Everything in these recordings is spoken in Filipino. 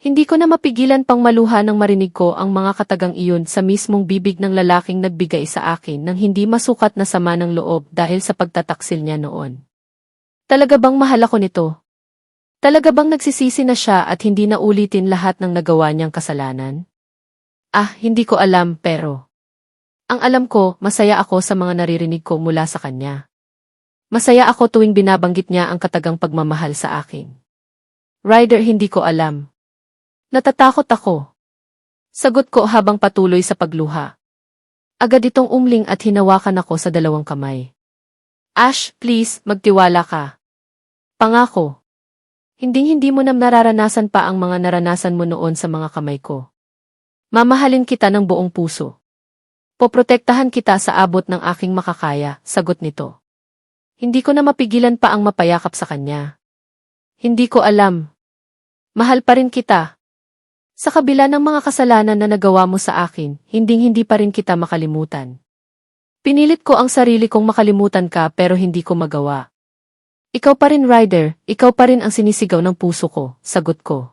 Hindi ko na mapigilan pang maluha nang marinig ko ang mga katagang iyon sa mismong bibig ng lalaking nagbigay sa akin ng hindi masukat na sama ng loob dahil sa pagtataksil niya noon. Talaga bang mahal ako nito? Talaga bang nagsisisi na siya at hindi na ulitin lahat ng nagawa niyang kasalanan? Hindi ko alam pero ang alam ko, masaya ako sa mga naririnig ko mula sa kanya. Masaya ako tuwing binabanggit niya ang katagang pagmamahal sa akin. Ryder, hindi ko alam. Natatakot ako. Sagot ko habang patuloy sa pagluha. Agad itong umling at hinawakan ako sa dalawang kamay. Ash, please, magtiwala ka. Pangako. Hinding-hindi mo na nararanasan pa ang mga naranasan mo noon sa mga kamay ko. Mamahalin kita ng buong puso. Poprotektahan kita sa abot ng aking makakaya, sagot nito. Hindi ko na mapigilan pa ang mapayakap sa kanya. Hindi ko alam. Mahal pa rin kita. Sa kabila ng mga kasalanan na nagawa mo sa akin, hinding-hindi pa rin kita makalimutan. Pinilit ko ang sarili kong makalimutan ka pero hindi ko magawa. Ikaw pa rin, Ryder, ikaw pa rin ang sinisigaw ng puso ko, sagot ko.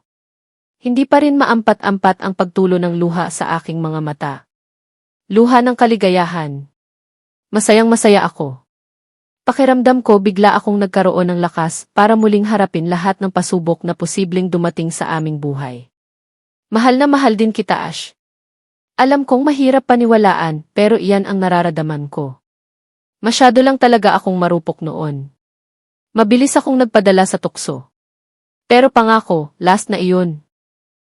Hindi pa rin maampat-ampat ang pagtulo ng luha sa aking mga mata. Luha ng kaligayahan. Masayang-masaya ako. Pakiramdam ko bigla akong nagkaroon ng lakas para muling harapin lahat ng pasubok na posibleng dumating sa aming buhay. Mahal na mahal din kita, Ash. Alam kong mahirap paniwalaan pero iyan ang nararamdaman ko. Masyado lang talaga akong marupok noon. Mabilis akong nagpadala sa tukso. Pero pangako, last na iyon.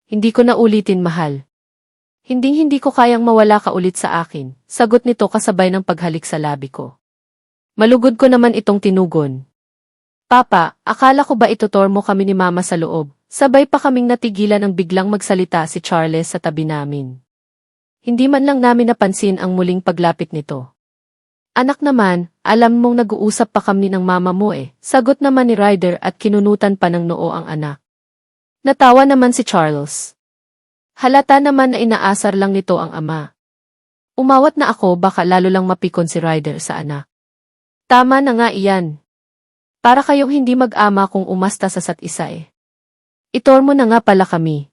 Hindi ko na ulitin, mahal. Hinding-hindi ko kayang mawala ka ulit sa akin, sagot nito kasabay ng paghalik sa labi ko. Malugod ko naman itong tinugon. Papa, akala ko ba itutor mo kami ni Mama sa loob? Sabay pa kaming natigilan ng biglang magsalita si Charles sa tabi namin. Hindi man lang namin napansin ang muling paglapit nito. Anak naman, alam mong nag-uusap pa kami ng mama mo sagot naman ni Ryder at kinunutan pa ng noo ang anak. Natawa naman si Charles. Halata naman na inaasar lang nito ang ama. Umawat na ako baka lalo lang mapikon si Ryder sa anak. Tama na nga iyan. Para kayong hindi mag-ama kung umasta sa isa't isa Itor mo na nga pala kami.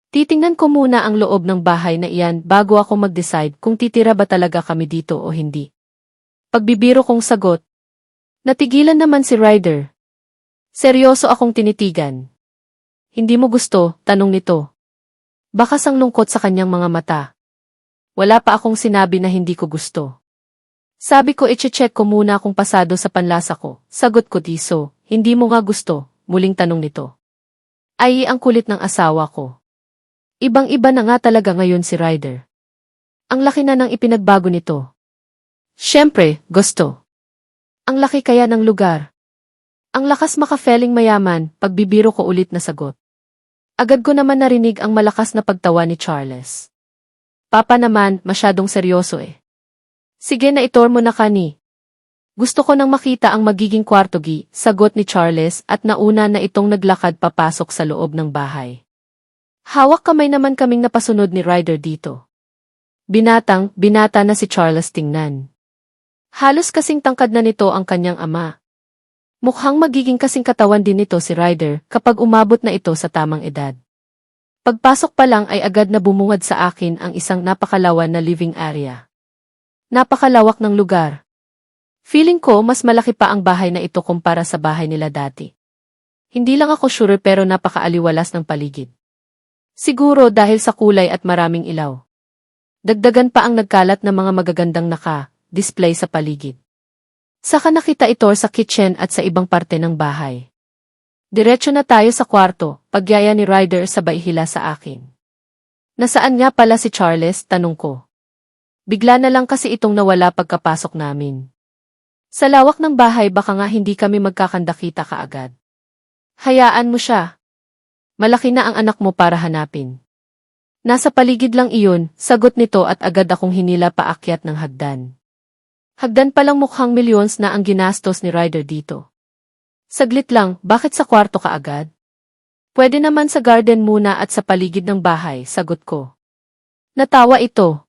Titingnan ko muna ang loob ng bahay na iyan bago ako mag-decide kung titira ba talaga kami dito o hindi. Pagbibiro kong sagot. Natigilan naman si Ryder. Seryoso akong tinitigan. Hindi mo gusto, tanong nito. Baka sanglungkot sa kanyang mga mata. Wala pa akong sinabi na hindi ko gusto. Sabi ko i-check ko muna kung pasado sa panlasa ko. Sagot ko diso, hindi mo nga gusto, muling tanong nito. Ay, ang kulit ng asawa ko. Ibang-iba na nga talaga ngayon si Ryder. Ang laki na ng ipinagbago nito. Siyempre, gusto. Ang laki kaya ng lugar. Ang lakas makafeling mayaman, pagbibiro ko ulit na sagot. Agad ko naman narinig ang malakas na pagtawa ni Charles. Papa naman, masyadong seryoso Sige na itor mo na kani. Gusto ko nang makita ang magiging kwartogi, sagot ni Charles at nauna na itong naglakad papasok sa loob ng bahay. Hawak kamay naman kaming napasunod ni Ryder dito. Binata na si Charles tingnan. Halos kasing tangkad na nito ang kanyang ama. Mukhang magiging kasing katawan din nito si Ryder kapag umabot na ito sa tamang edad. Pagpasok pa lang ay agad na bumungad sa akin ang isang napakalawan na living area. Napakalawak ng lugar. Feeling ko mas malaki pa ang bahay na ito kumpara sa bahay nila dati. Hindi lang ako sure pero napakaaliwalas ng paligid. Siguro dahil sa kulay at maraming ilaw. Dagdagan pa ang nagkalat na mga magagandang display sa paligid. Saka nakita ito sa kitchen at sa ibang parte ng bahay. Diretso na tayo sa kwarto, pagyaya ni Ryder sabay hila sa akin. Nasaan nga pala si Charles, tanong ko. Bigla na lang kasi itong nawala pagkapasok namin. Sa lawak ng bahay baka nga hindi kami magkakandakita kaagad. Hayaan mo siya. Malaki na ang anak mo para hanapin. Nasa paligid lang iyon, sagot nito at agad akong hinila paakyat ng hagdan. Hagdan palang mukhang millions na ang ginastos ni Ryder dito. Saglit lang, bakit sa kwarto ka agad? Pwede naman sa garden muna at sa paligid ng bahay, sagot ko. Natawa ito.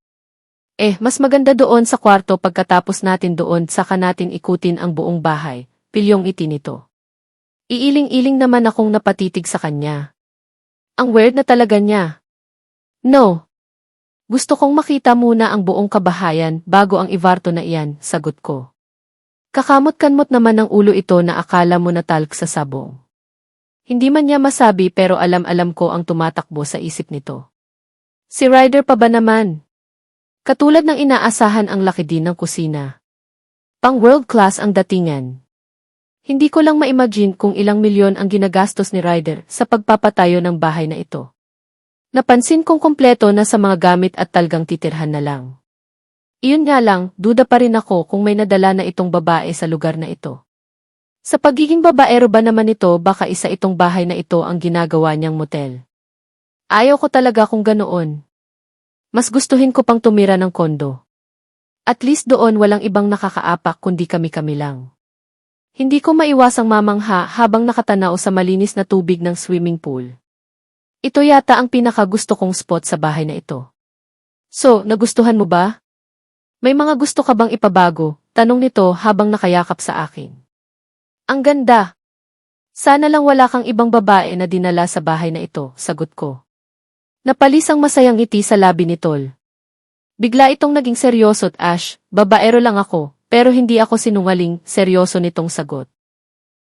Mas maganda doon sa kwarto pagkatapos natin doon saka natin ikutin ang buong bahay, pilyong iti nito. Iiling-iling naman akong napatitig sa kanya. Ang weird na talaga niya. No. Gusto kong makita muna ang buong kabahayan bago ang ivarto na iyan, sagot ko. Kakamot-kanmot naman ng ulo ito na akala mo na talk sa sabong. Hindi man niya masabi pero alam-alam ko ang tumatakbo sa isip nito. Si Ryder pa ba naman? Katulad ng inaasahan ang laki din ng kusina. Pang world class ang datingan. Hindi ko lang ma-imagine kung ilang milyon ang ginagastos ni Ryder sa pagpapatayo ng bahay na ito. Napansin kong kumpleto na sa mga gamit at talgang titirhan na lang. Iyon nga lang, duda pa rin ako kung may nadala na itong babae sa lugar na ito. Sa pagiging babaero ba naman ito, baka isa itong bahay na ito ang ginagawa niyang motel. Ayaw ko talaga kung ganoon. Mas gustuhin ko pang tumira ng kondo. At least doon walang ibang nakakaapak kundi kami-kami lang. Hindi ko maiwasang mamangha habang nakatanaw sa malinis na tubig ng swimming pool. Ito yata ang pinakagusto kong spot sa bahay na ito. So, nagustuhan mo ba? May mga gusto ka bang ipabago? Tanong nito habang nakayakap sa akin. Ang ganda. Sana lang wala kang ibang babae na dinala sa bahay na ito, sagot ko. Napalis ang masayang ngiti sa labi ni Tol. Bigla itong naging seryoso't Ash, babaero lang ako, pero hindi ako sinungaling, seryoso nitong sagot.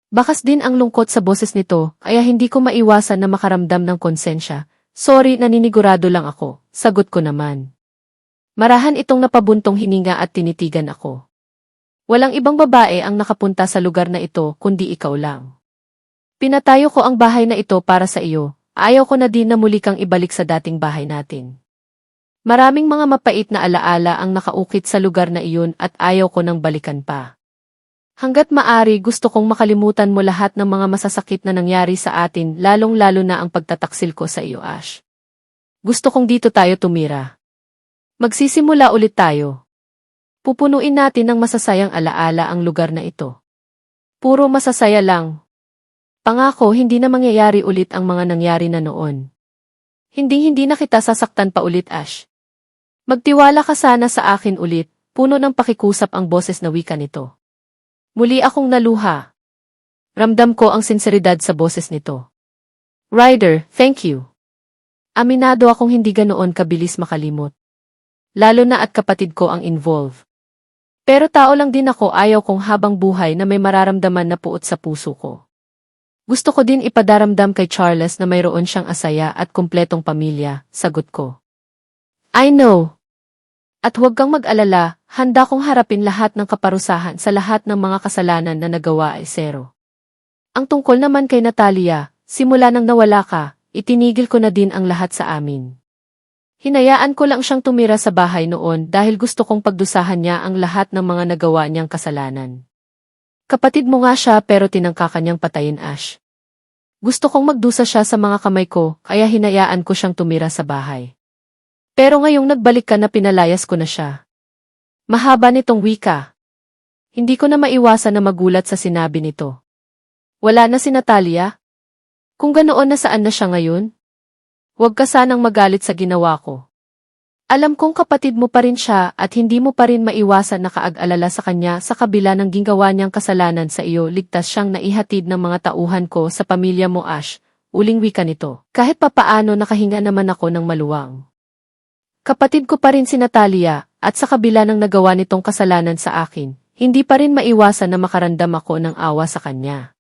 Bakas din ang lungkot sa boses nito, kaya hindi ko maiwasan na makaramdam ng konsensya. Sorry, naninigurado lang ako, sagot ko naman. Marahan itong napabuntong hininga at tinitigan ako. Walang ibang babae ang nakapunta sa lugar na ito kundi ikaw lang. Pinatayo ko ang bahay na ito para sa iyo, ayaw ko na din na muli kang ibalik sa dating bahay natin. Maraming mga mapait na alaala ang nakaukit sa lugar na iyon at ayaw ko nang balikan pa. Hanggat maari gusto kong makalimutan mo lahat ng mga masasakit na nangyari sa atin, lalong-lalo na ang pagtataksil ko sa iyo, Ash. Gusto kong dito tayo tumira. Magsisimula ulit tayo. Pupunuin natin ng masasayang alaala ang lugar na ito. Puro masasaya lang. Pangako hindi na mangyayari ulit ang mga nangyari na noon. Hindi na kita sasaktan pa ulit, Ash. Magtiwala ka sana sa akin ulit, puno ng pakikusap ang boses na wika nito. Muli akong naluha. Ramdam ko ang sinseridad sa boses nito. Ryder, thank you. Aminado akong hindi ganoon kabilis makalimot. Lalo na at kapatid ko ang involved. Pero tao lang din ako, ayaw kong habang buhay na may mararamdaman na puot sa puso ko. Gusto ko din ipadaramdam kay Charles na mayroon siyang asaya at kumpletong pamilya, sagot ko. I know. At huwag kang mag-alala, handa kong harapin lahat ng kaparusahan sa lahat ng mga kasalanan na nagawa ay zero. Ang tungkol naman kay Natalia, simula nang nawala ka, itinigil ko na din ang lahat sa amin. Hinayaan ko lang siyang tumira sa bahay noon dahil gusto kong pagdusahan niya ang lahat ng mga nagawa niyang kasalanan. Kapatid mo nga siya pero tinangka kanyang patayin, Ash. Gusto kong magdusa siya sa mga kamay ko kaya hinayaan ko siyang tumira sa bahay. Pero ngayong nagbalik ka na pinalayas ko na siya. Mahaba nitong wika. Hindi ko na maiwasan na magulat sa sinabi nito. Wala na si Natalia? Kung ganoon, nasaan na siya ngayon? Huwag ka sanang magalit sa ginawa ko. Alam kong kapatid mo pa rin siya at hindi mo pa rin maiwasan na kaag-alala sa kanya sa kabila ng gingawa niyang kasalanan sa iyo. Ligtas siyang naihatid ng mga tauhan ko sa pamilya mo, Ash. Uling wika nito. Kahit papaano nakahinga naman ako ng maluwang. Kapatid ko pa rin si Natalia at sa kabila ng nagawa nitong kasalanan sa akin, hindi pa rin maiwasan na makarandam ako ng awa sa kanya.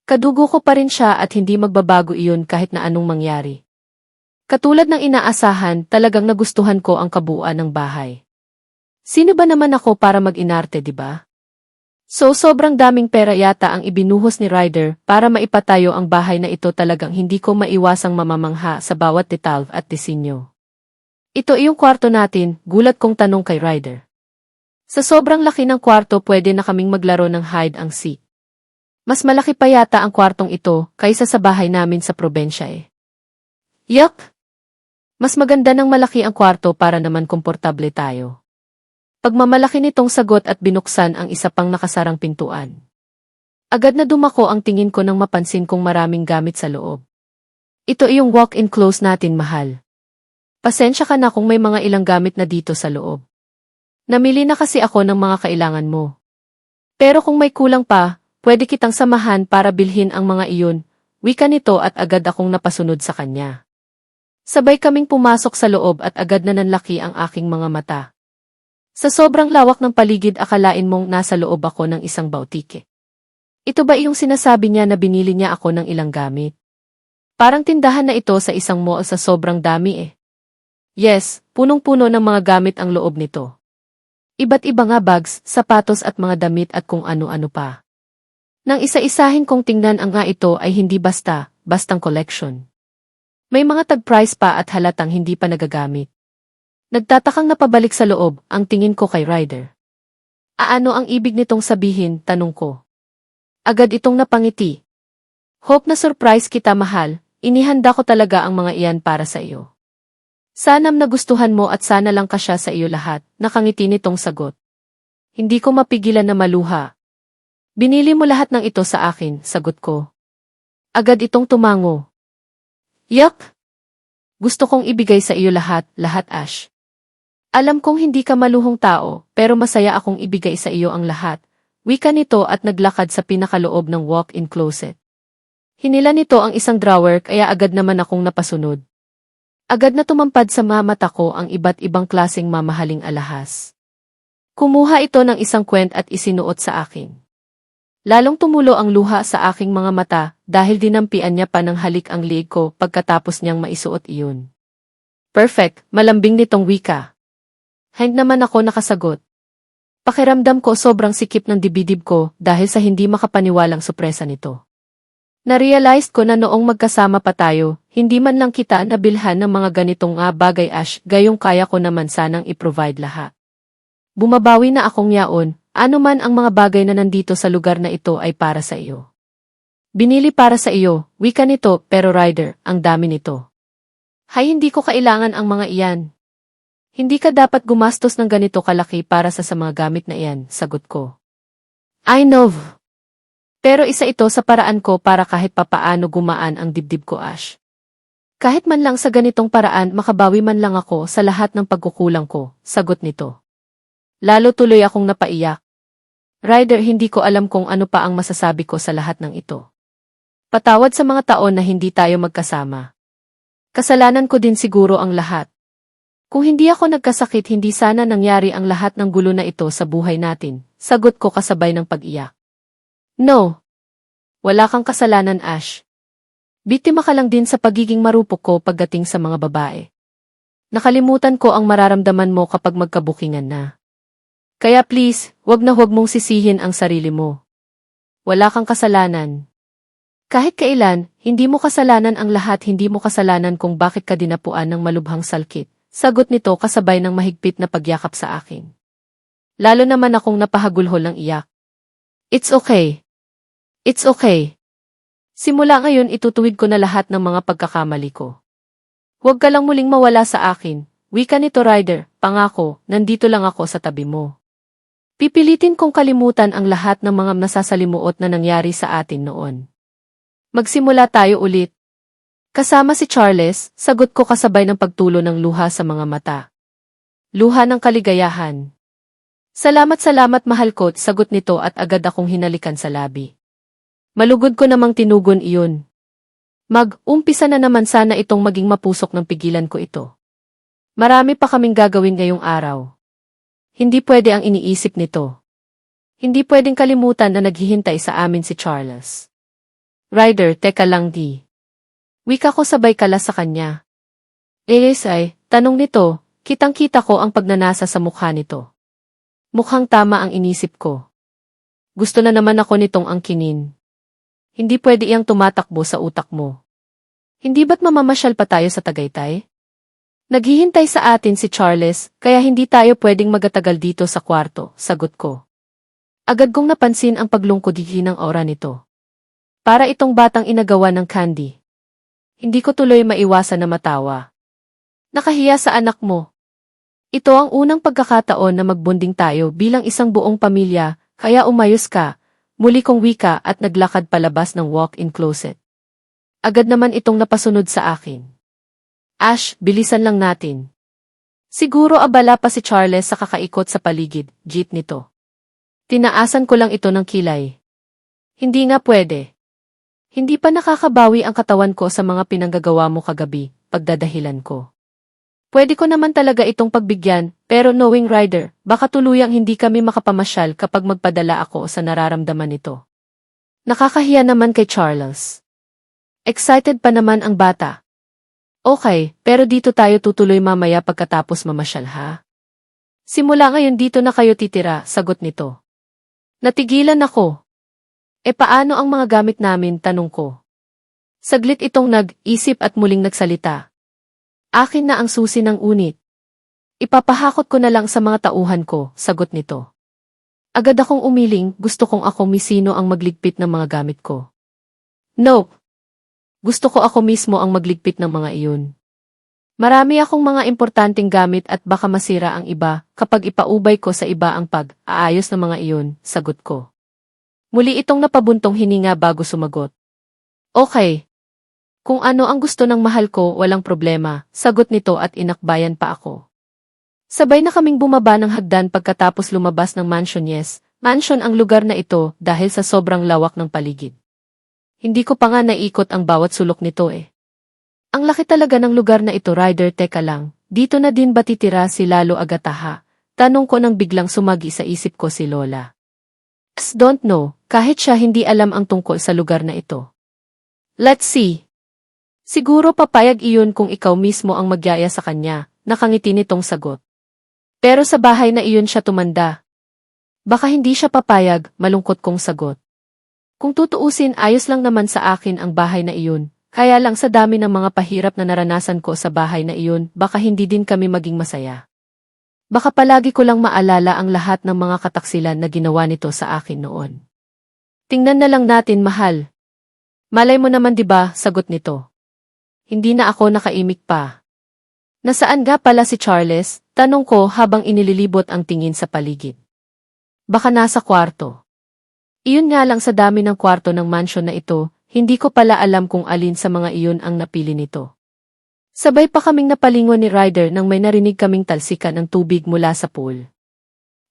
Kadugo ko pa rin siya at hindi magbabago iyon kahit na anong mangyari. Katulad ng inaasahan, talagang nagustuhan ko ang kabuuan ng bahay. Sino ba naman ako para mag-inarte, di ba? So sobrang daming pera yata ang ibinuhos ni Ryder para maipatayo ang bahay na ito, talagang hindi ko maiwasang mamamangha sa bawat detalye at disenyo. Ito iyong kwarto natin, gulat kong tanong kay Ryder. Sa sobrang laki ng kwarto pwede na kaming maglaro ng hide and seek. Mas malaki pa yata ang kwartong ito kaysa sa bahay namin sa probensya eh. Yuck! Mas maganda ng malaki ang kwarto para naman komportable tayo. Pagmamalaki nitong sagot at binuksan ang isa pang nakasarang pintuan. Agad na dumako ang tingin ko nang mapansin kong maraming gamit sa loob. Ito iyong walk-in close natin, mahal. Pasensya ka na kung may mga ilang gamit na dito sa loob. Namili na kasi ako ng mga kailangan mo. Pero kung may kulang pa, pwede kitang samahan para bilhin ang mga iyon. wika nito at agad akong napasunod sa kanya. Sabay kaming pumasok sa loob at agad na nanlaki ang aking mga mata. Sa sobrang lawak ng paligid akalain mong nasa loob ako ng isang bautike. Ito ba yung sinasabi niya na binili niya ako ng ilang gamit? Parang tindahan na ito sa isang mall sa sobrang dami eh. Yes, punong-puno ng mga gamit ang loob nito. Iba't iba nga bags, sapatos at mga damit at kung ano-ano pa. Nang isa-isahin kong tingnan ang nga ito ay hindi bastang collection. May mga tag-price pa at halatang hindi pa nagagamit. Nagtatakang napabalik sa loob ang tingin ko kay Ryder. Ano ang ibig nitong sabihin, tanong ko. Agad itong napangiti. Hope na surprise kita mahal, inihanda ko talaga ang mga iyan para sa iyo. Sana'm nagustuhan mo at sana lang kasya sa iyo lahat, nakangiti nitong sagot. Hindi ko mapigilan na maluha. Binili mo lahat ng ito sa akin, sagot ko. Agad itong tumango. Yuck! Gusto kong ibigay sa iyo lahat, Ash. Alam kong hindi ka maluhong tao, pero masaya akong ibigay sa iyo ang lahat. Wika nito at naglakad sa pinakaloob ng walk-in closet. Hinila nito ang isang drawer kaya agad naman akong napasunod. Agad na tumampad sa mata ko ang iba't ibang klaseng mamahaling alahas. Kumuha ito ng isang kwent at isinuot sa akin. Lalong tumulo ang luha sa aking mga mata dahil dinampian niya pa ng halik ang liig ko pagkatapos niyang maisuot iyon. Perfect, malambing nitong wika. Hindi naman ako nakasagot. Pakiramdam ko sobrang sikip ng dibdib ko dahil sa hindi makapaniwalang sorpresa nito. Narealize ko na noong magkasama pa tayo, hindi man lang kita nabilhan ng mga ganitong bagay Ash, gayong kaya ko naman sanang i-provide lahat. Bumabawi na akong yaon. Ano man ang mga bagay na nandito sa lugar na ito ay para sa iyo. Binili para sa iyo, wika nito, pero Ryder, ang dami nito. Hay, hindi ko kailangan ang mga iyan. Hindi ka dapat gumastos ng ganito kalaki para sa mga gamit na iyan, sagot ko. I know. Pero isa ito sa paraan ko para kahit papaano gumaan ang dibdib ko Ash. Kahit man lang sa ganitong paraan makabawi man lang ako sa lahat ng pagkukulang ko, sagot nito. Lalo tuloy akong napaiyak. Ryder, hindi ko alam kung ano pa ang masasabi ko sa lahat ng ito. Patawad sa mga taon na hindi tayo magkasama. Kasalanan ko din siguro ang lahat. Kung hindi ako nagkasakit hindi sana nangyari ang lahat ng gulo na ito sa buhay natin, sagot ko kasabay ng pag-iyak. No. Wala kang kasalanan Ash. Biktima ka lang din sa pagiging marupok ko pagdating sa mga babae. Nakalimutan ko ang mararamdaman mo kapag magkabukingan na. Kaya please, wag mong sisihin ang sarili mo. Wala kang kasalanan. Kahit kailan, hindi mo kasalanan ang lahat, hindi mo kasalanan kung bakit ka dinapuan ng malubhang salkit, sagot nito kasabay ng mahigpit na pagyakap sa akin. Lalo naman akong napahagulhol ng iyak. It's okay. It's okay. Simula ngayon itutuwid ko na lahat ng mga pagkakamali ko. Huwag ka lang muling mawala sa akin, wika nito Ryder, pangako, nandito lang ako sa tabi mo. Pipilitin kong kalimutan ang lahat ng mga nasasalimuot na nangyari sa atin noon. Magsimula tayo ulit. Kasama si Charles, sagot ko kasabay ng pagtulo ng luha sa mga mata. Luha ng kaligayahan. Salamat mahal ko, sagot nito at agad akong hinalikan sa labi. Malugod ko namang tinugon iyon. Mag-umpisa na naman sana itong maging mapusok ng pigilan ko ito. Marami pa kaming gagawin ngayong araw. Hindi pwede ang iniisip nito. Hindi pwedeng kalimutan na naghihintay sa amin si Charles. Ryder, teka lang di. Wika ko sabay kala sa kanya. Ay, tanong nito, kitang-kita ko ang pagnanasa sa mukha nito. Mukhang tama ang inisip ko. Gusto na naman ako nitong angkinin. Hindi pwede iyang tumatakbo sa utak mo. Hindi ba't mamamasyal pa tayo sa Tagaytay? Naghihintay sa atin si Charles, kaya hindi tayo pwedeng magatagal dito sa kwarto, sagot ko. Agad kong napansin ang paglungkod ng aura nito. Para itong batang inagawa ng candy. Hindi ko tuloy maiwasan na matawa. Nakahiya sa anak mo. Ito ang unang pagkakataon na magbonding tayo bilang isang buong pamilya, kaya umayos ka, muli kong wika at naglakad palabas ng walk-in closet. Agad naman itong napasunod sa akin. Ash, bilisan lang natin. Siguro abala pa si Charles sa kakaikot sa paligid, jeep nito. Tinaasan ko lang ito ng kilay. Hindi nga pwede. Hindi pa nakakabawi ang katawan ko sa mga pinanggagawa mo kagabi, pagdadahilan ko. Pwede ko naman talaga itong pagbigyan, pero knowing Ryder, baka tuluyang hindi kami makapamasyal kapag magpadala ako sa nararamdaman nito. Nakakahiya naman kay Charles. Excited pa naman ang bata. Okay, pero dito tayo tutuloy mamaya pagkatapos mamasyal ha? Simula ngayon dito na kayo titira, sagot nito. Natigilan ako. Paano ang mga gamit namin, tanong ko. Saglit itong nag-isip at muling nagsalita. Akin na ang susi ng unit. Ipapahakot ko na lang sa mga tauhan ko, sagot nito. Agad akong umiling, gusto kong ako misino ang magligpit ng mga gamit ko. Nope. Gusto ko ako mismo ang magligpit ng mga iyon. Marami akong mga importanteng gamit at baka masira ang iba kapag ipaubay ko sa iba ang pag-aayos ng mga iyon, sagot ko. Muli itong napabuntong hininga bago sumagot. Okay. Kung ano ang gusto ng mahal ko, walang problema, sagot nito at inakbayan pa ako. Sabay na kaming bumaba ng hagdan pagkatapos lumabas ng mansion. Yes, mansion ang lugar na ito dahil sa sobrang lawak ng paligid. Hindi ko pa nga naikot ang bawat sulok nito Ang laki talaga ng lugar na ito, Ryder. Teka lang, dito na din ba titira si Lalo Agataha? Tanong ko nang biglang sumagi sa isip ko si Lola. Don't know, kahit siya hindi alam ang tungkol sa lugar na ito. Let's see. Siguro papayag iyon kung ikaw mismo ang magyaya sa kanya, nakangiti nitong sagot. Pero sa bahay na iyon siya tumanda. Baka hindi siya papayag, malungkot kong sagot. Kung tutuusin, ayos lang naman sa akin ang bahay na iyon, kaya lang sa dami ng mga pahirap na naranasan ko sa bahay na iyon, baka hindi din kami maging masaya. Baka palagi ko lang maalala ang lahat ng mga kataksilan na ginawa nito sa akin noon. Tingnan na lang natin, mahal. Malay mo naman 'di ba, sagot nito. Hindi na ako nakaimik pa. Nasaan nga pala si Charles? Tanong ko habang inililibot ang tingin sa paligid. Baka nasa kwarto. Iyon nga lang, sa dami ng kwarto ng mansion na ito, hindi ko pala alam kung alin sa mga iyon ang napili nito. Sabay pa kaming napalingon ni Ryder nang may narinig kaming talsikan ng tubig mula sa pool.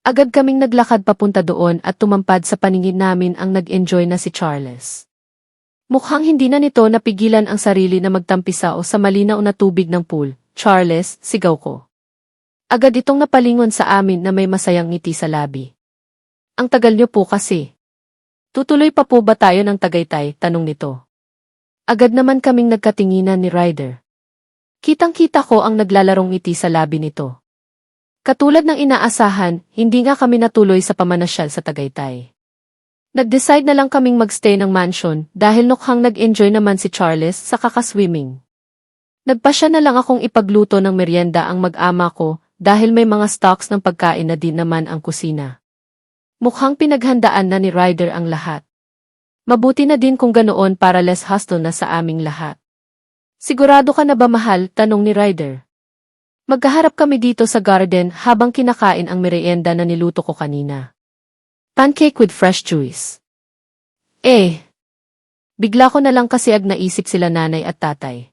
Agad kaming naglakad papunta doon at tumampad sa paningin namin ang nag-enjoy na si Charles. Mukhang hindi na nito napigilan ang sarili na magtampisao sa malinaw na tubig ng pool. Charles, sigaw ko. Agad itong napalingon sa amin na may masayang ngiti sa labi. Ang tagal niyo po kasi. Tutuloy pa po ba tayo ng Tagaytay? Tanong nito. Agad naman kaming nagkatinginan ni Ryder. Kitang-kita ko ang naglalarong ngiti sa labi nito. Katulad ng inaasahan, hindi nga kami natuloy sa pamanasyal sa Tagaytay. Nag-decide na lang kaming magstay ng mansion dahil mukhang nag-enjoy naman si Charles sa kakaswimming. Nagpasya na lang akong ipagluto ng merienda ang mag-ama ko dahil may mga stocks ng pagkain na din naman ang kusina. Mukhang pinaghandaan na ni Ryder ang lahat. Mabuti na din kung ganoon para less hassle na sa aming lahat. Sigurado ka na ba, mahal? Tanong ni Ryder. Magkaharap kami dito sa garden habang kinakain ang merienda na niluto ko kanina. Pancake with fresh juice. Bigla ko na lang kasi naisip sila nanay at tatay.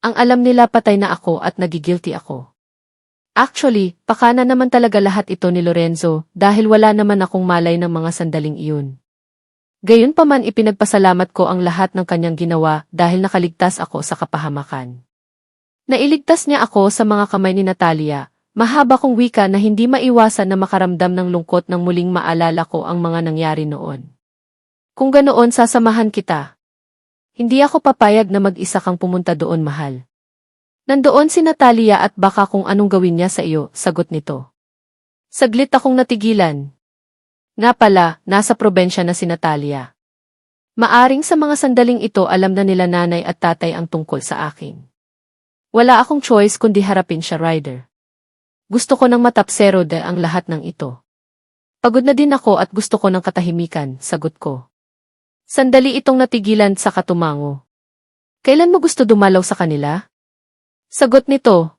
Ang alam nila patay na ako at nagigilty ako. Actually, pakana naman talaga lahat ito ni Lorenzo dahil wala naman akong malay ng mga sandaling iyon. Gayunpaman ipinagpasalamat ko ang lahat ng kanyang ginawa dahil nakaligtas ako sa kapahamakan. Nailigtas niya ako sa mga kamay ni Natalia, mahaba kong wika na hindi maiwasan na makaramdam ng lungkot nang muling maalala ko ang mga nangyari noon. Kung ganoon sasamahan kita. Hindi ako papayag na mag-isa kang pumunta doon, mahal. Nandoon si Natalia at baka kung anong gawin niya sa iyo, sagot nito. Saglit akong natigilan. Nga pala, nasa probensya na si Natalia. Maaring sa mga sandaling ito alam na nila nanay at tatay ang tungkol sa akin. Wala akong choice kundi harapin siya, Ryder. Gusto ko ng matapsero ang lahat ng ito. Pagod na din ako at gusto ko ng katahimikan, sagot ko. Sandali itong natigilan sa katumango. Kailan mo gusto dumalaw sa kanila? Sagot nito.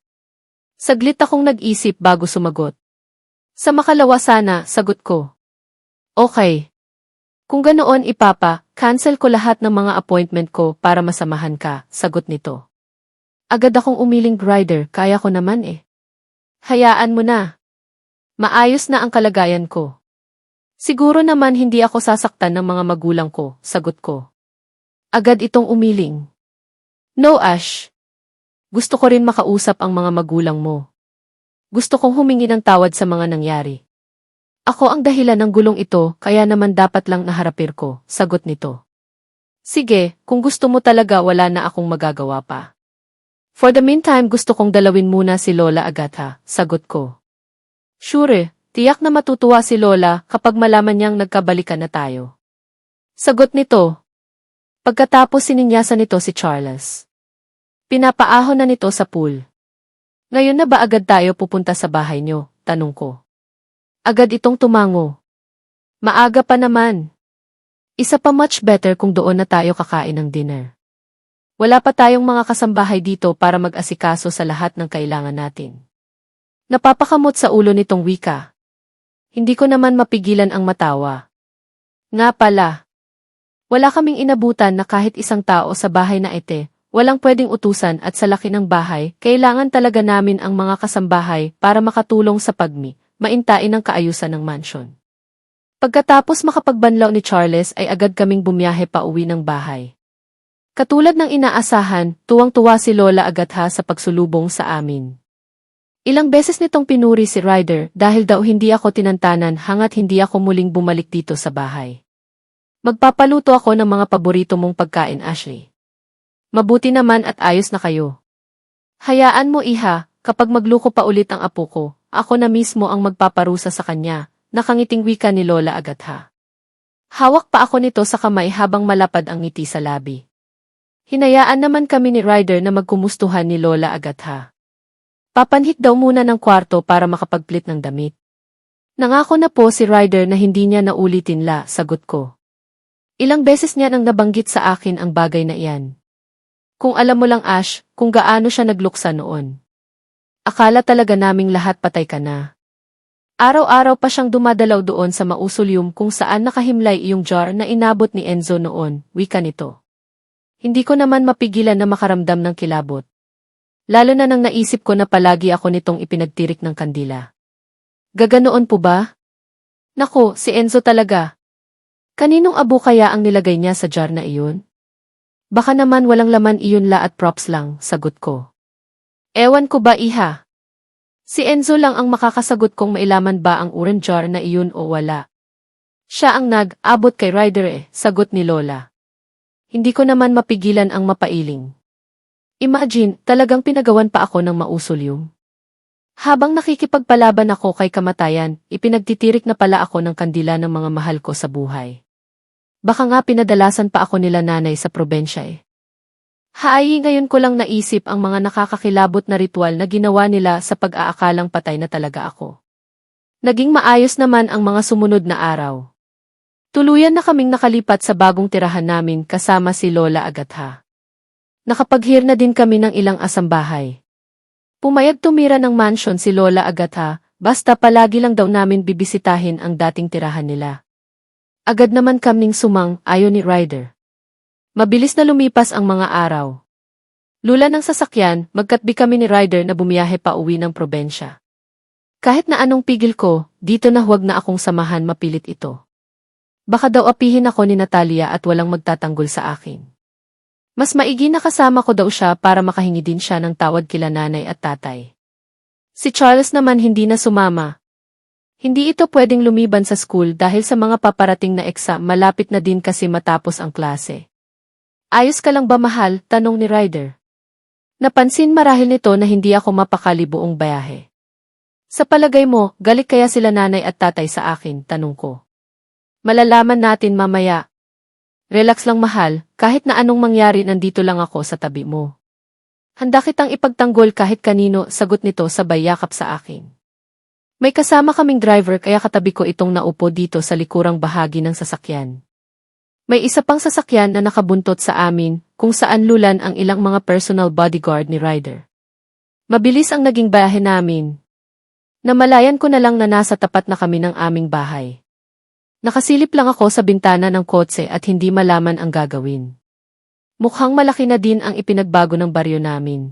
Saglit akong nag-isip bago sumagot. Sa makalawa sana, sagot ko. Okay. Kung ganoon cancel ko lahat ng mga appointment ko para masamahan ka, sagot nito. Agad akong umiling, Ryder, kaya ko naman Hayaan mo na. Maayos na ang kalagayan ko. Siguro naman hindi ako sasaktan ng mga magulang ko, sagot ko. Agad itong umiling. No, Ash. Gusto ko rin makausap ang mga magulang mo. Gusto kong humingi ng tawad sa mga nangyari. Ako ang dahilan ng gulong ito, kaya naman dapat lang naharapir ko, sagot nito. Sige, kung gusto mo talaga wala na akong magagawa pa. For the meantime gusto kong dalawin muna si Lola Agatha, sagot ko. Sure, tiyak na matutuwa si Lola kapag malaman niyang nagkabalikan na tayo. Sagot nito. Pagkatapos sininyasan nito si Charles. Pinapaahon na nito sa pool. Ngayon na ba agad tayo pupunta sa bahay niyo? Tanong ko. Agad itong tumango. Maaga pa naman. Isa pa much better kung doon na tayo kakain ng dinner. Wala pa tayong mga kasambahay dito para mag-asikaso sa lahat ng kailangan natin. Napapakamot sa ulo nitong wika. Hindi ko naman mapigilan ang matawa. Nga pala. Wala kaming inabutan na kahit isang tao sa bahay na ite, walang pwedeng utusan at sa laki ng bahay, kailangan talaga namin ang mga kasambahay para makatulong sa maintain ang kaayusan ng mansion. Pagkatapos makapagbanlaw ni Charles ay agad kaming bumiyahe pa uwi ng bahay. Katulad ng inaasahan, tuwang-tuwa si Lola Agatha sa pagsulubong sa amin. Ilang beses nitong pinuri si Ryder dahil daw hindi ako tinantanan hangat hindi ako muling bumalik dito sa bahay. Magpapaluto ako ng mga paborito mong pagkain, Ashley. Mabuti naman at ayos na kayo. Hayaan mo, iha, kapag magluko pa ulit ang apo ko, ako na mismo ang magpaparusa sa kanya, nakangiting wika ni Lola Agatha. Hawak pa ako nito sa kamay habang malapad ang ngiti sa labi. Hinayaan naman kami ni Ryder na magkumustuhan ni Lola Agatha. Papanhik daw muna ng kwarto para makapagplit ng damit. Nangako na po si Ryder na hindi niya naulitin sagot ko. Ilang beses niya nang nabanggit sa akin ang bagay na iyan. Kung alam mo lang, Ash, kung gaano siya nagluksa noon. Akala talaga naming lahat patay ka na. Araw-araw pa siyang dumadalaw doon sa mausoleum kung saan nakahimlay iyong jar na inabot ni Enzo noon, wika nito. Hindi ko naman mapigilan na makaramdam ng kilabot. Lalo na nang naisip ko na palagi ako nitong ipinagtirik ng kandila. Gaganoon po ba? Naku, si Enzo talaga. Kaninong abo kaya ang nilagay niya sa jar na iyon? Baka naman walang laman iyon at props lang, sagot ko. Ewan ko ba, iha? Si Enzo lang ang makakasagot kung mailaman ba ang uran jar na iyon o wala. Siya ang nag-abot kay Ryder sagot ni Lola. Hindi ko naman mapigilan ang mapailing. Imagine, talagang pinagawan pa ako ng mausoleum. Habang nakikipagpalaban ako kay kamatayan, ipinagtitirik na pala ako ng kandila ng mga mahal ko sa buhay. Baka nga pinadalasan pa ako nila nanay sa probensya Haay, ngayon ko lang naisip ang mga nakakakilabot na ritual na ginawa nila sa pag-aakalang patay na talaga ako. Naging maayos naman ang mga sumunod na araw. Tuluyan na kaming nakalipat sa bagong tirahan namin kasama si Lola Agatha. Nakapaghir na din kami ng ilang asambahay. Pumayag tumira ng mansion si Lola Agatha, basta palagi lang daw namin bibisitahin ang dating tirahan nila. Agad naman kaming sumang, ayon ni Ryder. Mabilis na lumipas ang mga araw. Lula ng sasakyan, magkatbi kami ni Ryder na bumiyahe pa uwi ng probensya. Kahit na anong pigil ko, dito na huwag na akong samahan mapilit ito. Baka daw apihin ako ni Natalia at walang magtatanggol sa akin. Mas maigi na kasama ko daw siya para makahingi din siya ng tawad kila nanay at tatay. Si Charles naman hindi na sumama. Hindi ito pwedeng lumiban sa school dahil sa mga paparating na exam, malapit na din kasi matapos ang klase. Ayos ka lang ba, mahal? Tanong ni Ryder. Napansin marahil nito na hindi ako mapakali buong bayahe. Sa palagay mo, galit kaya sila nanay at tatay sa akin? Tanong ko. Malalaman natin mamaya. Relax lang, mahal, kahit na anong mangyari nandito lang ako sa tabi mo. Handa kitang ipagtanggol kahit kanino, sagot nito sabay yakap sa akin. May kasama kaming driver kaya katabi ko itong naupo dito sa likurang bahagi ng sasakyan. May isa pang sasakyan na nakabuntot sa amin, kung saan lulan ang ilang mga personal bodyguard ni Ryder. Mabilis ang naging bayahe namin. Namalayan ko na lang na nasa tapat na kami ng aming bahay. Nakasilip lang ako sa bintana ng kotse at hindi malaman ang gagawin. Mukhang malaki na din ang ipinagbago ng baryo namin.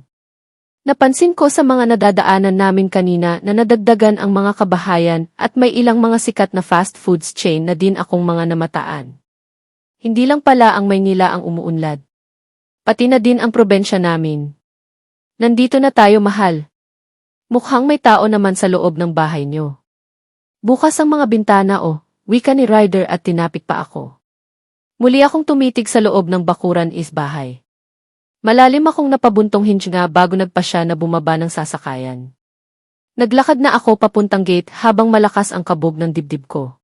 Napansin ko sa mga nadadaanan namin kanina na nadagdagan ang mga kabahayan at may ilang mga sikat na fast foods chain na din akong mga namataan. Hindi lang pala ang Maynila ang umuunlad. Pati na din ang probensya namin. Nandito na tayo, mahal. Mukhang may tao naman sa loob ng bahay nyo. Bukas ang mga bintana, wika ni Ryder at tinapik pa ako. Muli akong tumitig sa loob ng bakuran is bahay. Malalim akong napabuntong hinga bago nagpa siya na bumaba ng sasakayan. Naglakad na ako papuntang gate habang malakas ang kabog ng dibdib ko.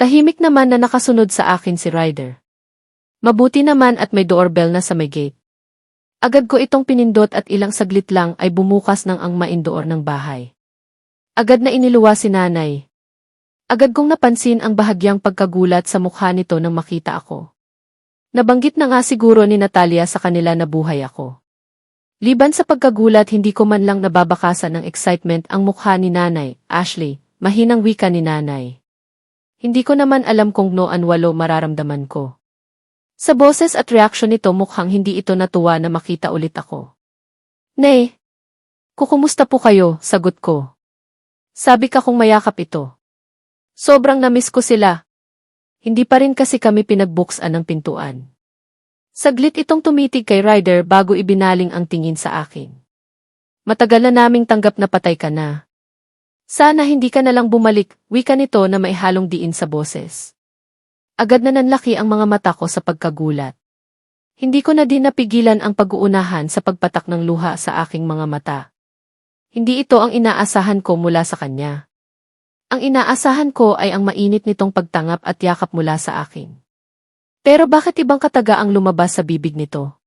Tahimik naman na nakasunod sa akin si Ryder. Mabuti naman at may doorbell na sa may gate. Agad ko itong pinindot at ilang saglit lang ay bumukas ng ang maindoor ng bahay. Agad na iniluwa si nanay. Agad kong napansin ang bahagyang pagkagulat sa mukha nito nang makita ako. Nabanggit na nga siguro ni Natalia sa kanila na buhay ako. Liban sa pagkagulat, hindi ko man lang nababakasan ng excitement ang mukha ni nanay, Ashley, mahinang wika ni nanay. Hindi ko naman alam kung noon mararamdaman ko. Sa boses at reaksyon nito mukhang hindi ito natuwa na makita ulit ako. Nay, kukumusta po kayo, sagot ko. Sabi ka kung mayakap ito. Sobrang namiss ko sila. Hindi pa rin kasi kami pinagbuksan ng pintuan. Saglit itong tumitig kay Ryder bago ibinaling ang tingin sa akin. Matagal na naming tanggap na patay ka na. Sana hindi ka na lang bumalik, wika nito na may halong diin sa boses. Agad na nanlaki ang mga mata ko sa pagkagulat. Hindi ko na din napigilan ang pag-uunahan sa pagpatak ng luha sa aking mga mata. Hindi ito ang inaasahan ko mula sa kanya. Ang inaasahan ko ay ang mainit nitong pagtangap at yakap mula sa akin. Pero bakit ibang kataga ang lumabas sa bibig nito?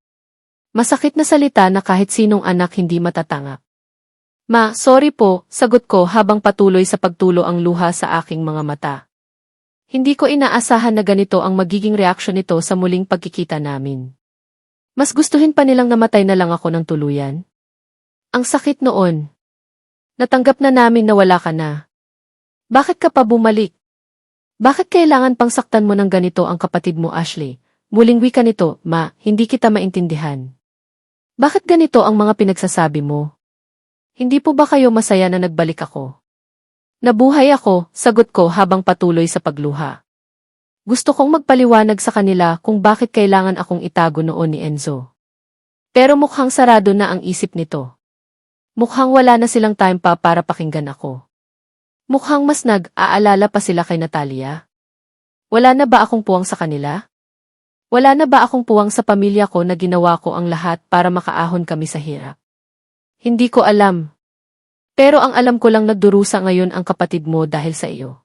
Masakit na salita na kahit sinong anak hindi matatangap. Ma, sorry po, sagot ko habang patuloy sa pagtulo ang luha sa aking mga mata. Hindi ko inaasahan na ganito ang magiging reaksyon nito sa muling pagkikita namin. Mas gustuhin pa nilang namatay na lang ako ng tuluyan. Ang sakit noon. Natanggap na namin na wala ka na. Bakit ka pa bumalik? Bakit kailangan pang saktan mo ng ganito ang kapatid mo, Ashley? Muling wika nito, ma, hindi kita maintindihan. Bakit ganito ang mga pinagsasabi mo? Hindi po ba kayo masaya na nagbalik ako? Nabuhay ako, sagot ko habang patuloy sa pagluha. Gusto kong magpaliwanag sa kanila kung bakit kailangan akong itago noon ni Enzo. Pero mukhang sarado na ang isip nito. Mukhang wala na silang time pa para pakinggan ako. Mukhang mas nag-aalala pa sila kay Natalia. Wala na ba akong puwang sa kanila? Wala na ba akong puwang sa pamilya ko na ginawa ko ang lahat para makaahon kami sa hirap? Hindi ko alam. Pero ang alam ko lang nagdurusa ngayon ang kapatid mo dahil sa iyo.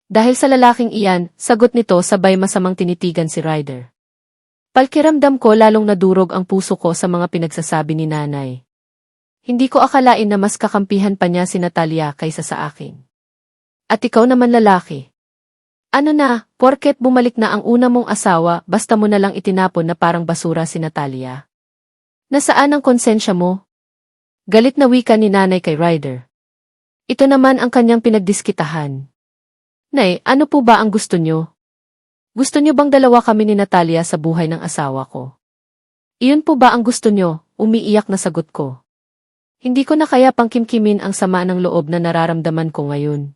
Dahil sa lalaking iyan, sagot nito sabay masamang tinitigan si Ryder. Palkiramdam ko lalong nadurog ang puso ko sa mga pinagsasabi ni nanay. Hindi ko akalain na mas kakampihan pa niya si Natalia kaysa sa akin. At ikaw naman lalaki. Ano na, porket bumalik na ang una mong asawa, basta mo na lang itinapon na parang basura si Natalia. Nasaan ang konsensya mo? Galit na wika ni nanay kay Ryder. Ito naman ang kanyang pinagdiskitahan. Nay, ano po ba ang gusto nyo? Gusto nyo bang dalawa kami ni Natalia sa buhay ng asawa ko? Iyon po ba ang gusto nyo? Umiiyak na sagot ko. Hindi ko na kaya pangkimkimin ang sama ng loob na nararamdaman ko ngayon.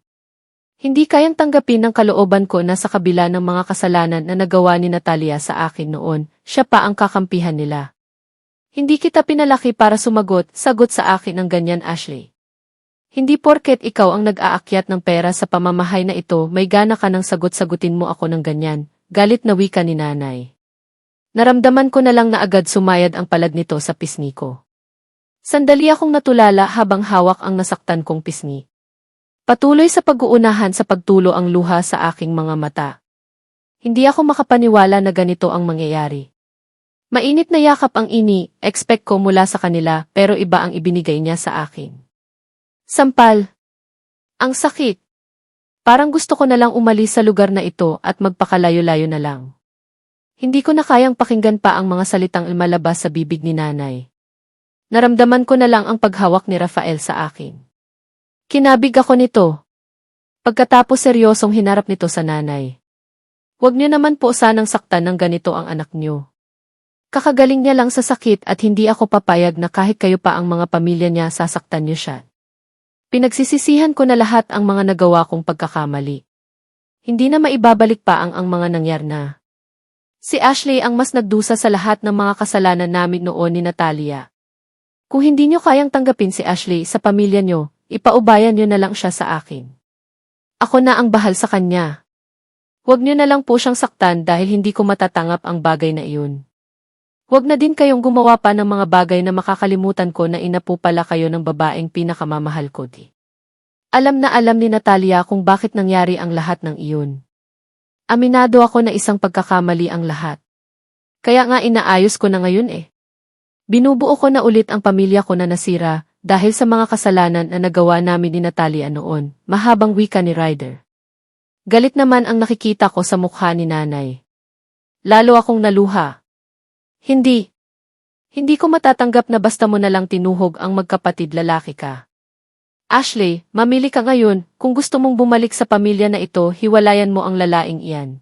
Hindi kayang tanggapin ng kalooban ko na sa kabila ng mga kasalanan na nagawa ni Natalia sa akin noon, siya pa ang kakampihan nila. Hindi kita pinalaki para sumagot, sagot sa akin ang ganyan, Ashley. Hindi porket ikaw ang nag-aakyat ng pera sa pamamahay na ito, may gana ka ng sagot-sagutin mo ako ng ganyan, galit na wika ni nanay. Naramdaman ko na lang na agad sumayad ang palad nito sa pisngi ko. Sandali akong natulala habang hawak ang nasaktan kong pisngi. Patuloy sa pag-uunahan sa pagtulo ang luha sa aking mga mata. Hindi ako makapaniwala na ganito ang mangyayari. Mainit na yakap ang expect ko mula sa kanila pero iba ang ibinigay niya sa akin. Sampal. Ang sakit. Parang gusto ko na lang umalis sa lugar na ito at magpakalayo-layo na lang. Hindi ko na kayang pakinggan pa ang mga salitang malabas sa bibig ni nanay. Naramdaman ko na lang ang paghawak ni Rafael sa akin. Kinabig ako nito. Pagkatapos seryosong hinarap nito sa nanay. Huwag niyo naman po sanang saktan ng ganito ang anak niyo. Kakagaling niya lang sa sakit at hindi ako papayag na kahit kayo pa ang mga pamilya niya sasaktan niyo siya. Pinagsisisihan ko na lahat ang mga nagawa kong pagkakamali. Hindi na maibabalik pa ang mga nangyari na. Si Ashley ang mas nagdusa sa lahat ng mga kasalanan namin noon ni Natalia. Kung hindi nyo kayang tanggapin si Ashley sa pamilya nyo, ipaubayan nyo na lang siya sa akin. Ako na ang bahal sa kanya. Huwag nyo na lang po siyang saktan dahil hindi ko matatanggap ang bagay na iyon. Huwag na din kayong gumawa pa ng mga bagay na makakalimutan ko na ina po pala kayo ng babaeng pinakamamahal ko di. Alam na alam ni Natalia kung bakit nangyari ang lahat ng iyon. Aminado ako na isang pagkakamali ang lahat. Kaya nga inaayos ko na ngayon eh. Binubuo ko na ulit ang pamilya ko na nasira dahil sa mga kasalanan na nagawa namin ni Natalia noon, mahabang wika ni Ryder. Galit naman ang nakikita ko sa mukha ni nanay. Lalo akong naluha. Hindi. Hindi ko matatanggap na basta mo na lang tinuhog ang magkapatid lalaki ka. Ashley, mamili ka ngayon, kung gusto mong bumalik sa pamilya na ito, hiwalayan mo ang lalaing iyan.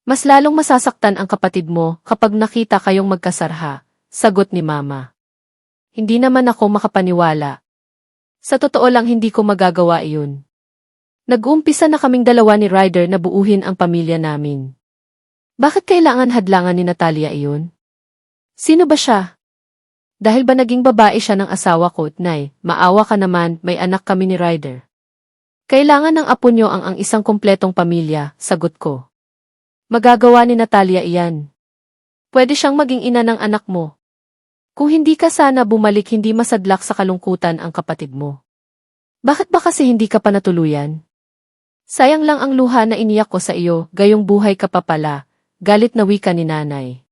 Mas lalong masasaktan ang kapatid mo kapag nakita kayong magkasarha, sagot ni Mama. Hindi naman ako makapaniwala. Sa totoo lang hindi ko magagawa iyon. Nag-uumpisa na kaming dalawa ni Ryder na buuhin ang pamilya namin. Bakit kailangan hadlangan ni Natalia iyon? Sino ba siya? Dahil ba naging babae siya ng asawa ko, Nay, maawa ka naman, may anak kami ni Ryder. Kailangan ng apo nyo ang isang kumpletong pamilya, sagot ko. Magagawa ni Natalia iyan. Pwede siyang maging ina ng anak mo. Kung hindi ka sana bumalik hindi masadlak sa kalungkutan ang kapatid mo. Bakit ba kasi hindi ka pa natuluyan? Sayang lang ang luha na iniyak ko sa iyo, gayong buhay ka pa pala, galit na wika ni nanay.